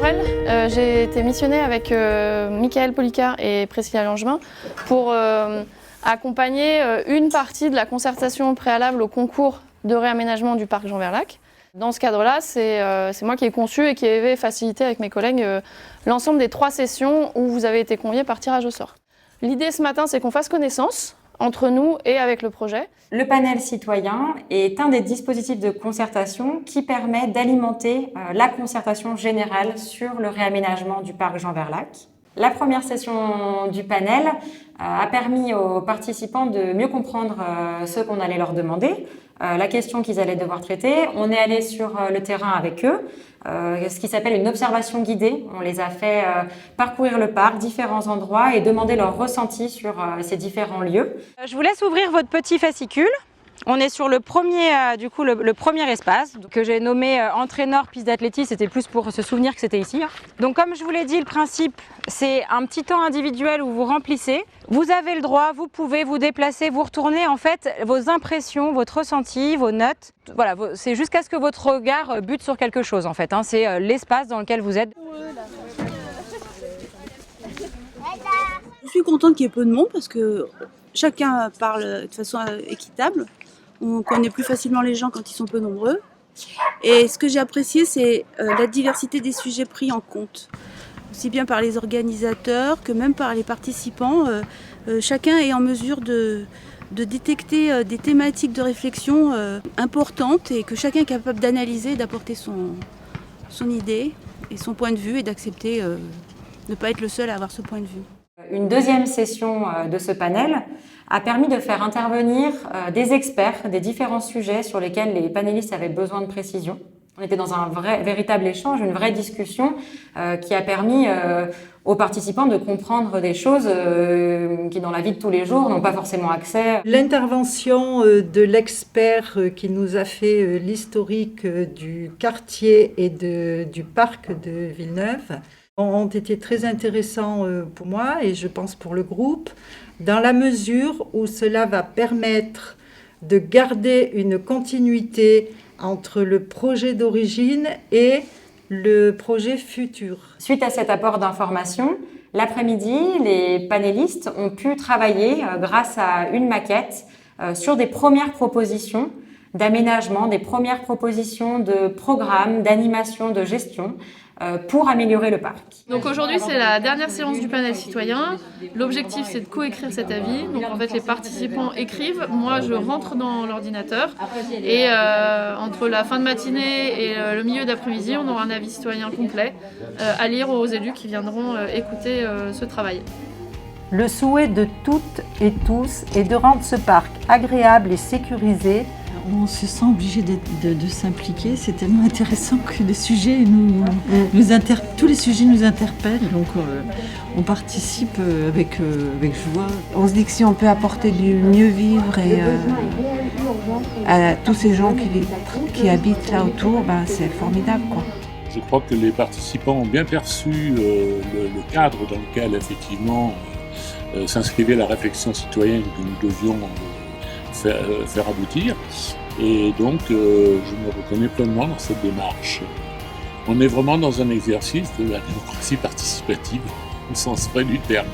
Laurel, j'ai été missionnée avec Michael Policard et Priscilla Langevin pour accompagner une partie de la concertation préalable au concours de réaménagement du parc Jean Verlac. Dans ce cadre-là, c'est moi qui ai conçu et qui ai facilité avec mes collègues l'ensemble des 3 sessions où vous avez été conviés par tirage au sort. L'idée ce matin, c'est qu'on fasse connaissance entre nous et avec le projet. Le panel citoyen est un des dispositifs de concertation qui permet d'alimenter la concertation générale sur le réaménagement du parc Jean Verlac. La première session du panel a permis aux participants de mieux comprendre ce qu'on allait leur demander, la question qu'ils allaient devoir traiter. On est allé sur le terrain avec eux, ce qui s'appelle une observation guidée. On les a fait parcourir le parc, différents endroits et demander leur ressenti sur ces différents lieux. Je vous laisse ouvrir votre petit fascicule. On est sur le premier, le premier espace que j'ai nommé entraîneur piste d'athlétisme. C'était plus pour se souvenir que c'était ici. Donc comme je vous l'ai dit, le principe, c'est un petit temps individuel où vous remplissez. Vous avez le droit, vous pouvez vous déplacer, vous retourner en fait vos impressions, votre ressenti, vos notes. Voilà, c'est jusqu'à ce que votre regard bute sur quelque chose en fait. C'est l'espace dans lequel vous êtes. Je suis contente qu'il y ait peu de monde parce que chacun parle de façon équitable. On connaît plus facilement les gens quand ils sont peu nombreux. Et ce que j'ai apprécié, c'est la diversité des sujets pris en compte. Aussi bien par les organisateurs que même par les participants. Chacun est en mesure de détecter des thématiques de réflexion importantes et que chacun est capable d'analyser et d'apporter son idée et son point de vue et d'accepter de ne pas être le seul à avoir ce point de vue. Une deuxième session de ce panel a permis de faire intervenir des experts des différents sujets sur lesquels les panélistes avaient besoin de précision. On était dans un véritable échange, une vraie discussion qui a permis aux participants de comprendre des choses qui, dans la vie de tous les jours, n'ont pas forcément accès. L'intervention de l'expert qui nous a fait l'historique du quartier et du parc de Villeneuve ont été très intéressants pour moi et je pense pour le groupe, dans la mesure où cela va permettre de garder une continuité entre le projet d'origine et le projet futur. Suite à cet apport d'informations, l'après-midi, les panélistes ont pu travailler grâce à une maquette sur des premières propositions d'aménagement, des premières propositions de programmes, d'animation, de gestion pour améliorer le parc. Donc aujourd'hui, c'est la dernière séance du panel citoyen. L'objectif, c'est de coécrire cet avis. Donc en fait, les participants écrivent. Moi, je rentre dans l'ordinateur. Et entre la fin de matinée et le milieu d'après-midi, on aura un avis citoyen complet à lire aux élus qui viendront écouter ce travail. Le souhait de toutes et tous est de rendre ce parc agréable et sécurisé. On se sent obligé de s'impliquer, c'est tellement intéressant que les sujets tous les sujets nous interpellent, donc on participe avec joie. On se dit que si on peut apporter du mieux vivre et à tous ces gens qui habitent là autour, c'est formidable, quoi. Je crois que les participants ont bien perçu le cadre dans lequel effectivement s'inscrivait la réflexion citoyenne que nous devions faire aboutir. Et donc, je me reconnais pleinement dans cette démarche. On est vraiment dans un exercice de la démocratie participative, au sens vrai du terme.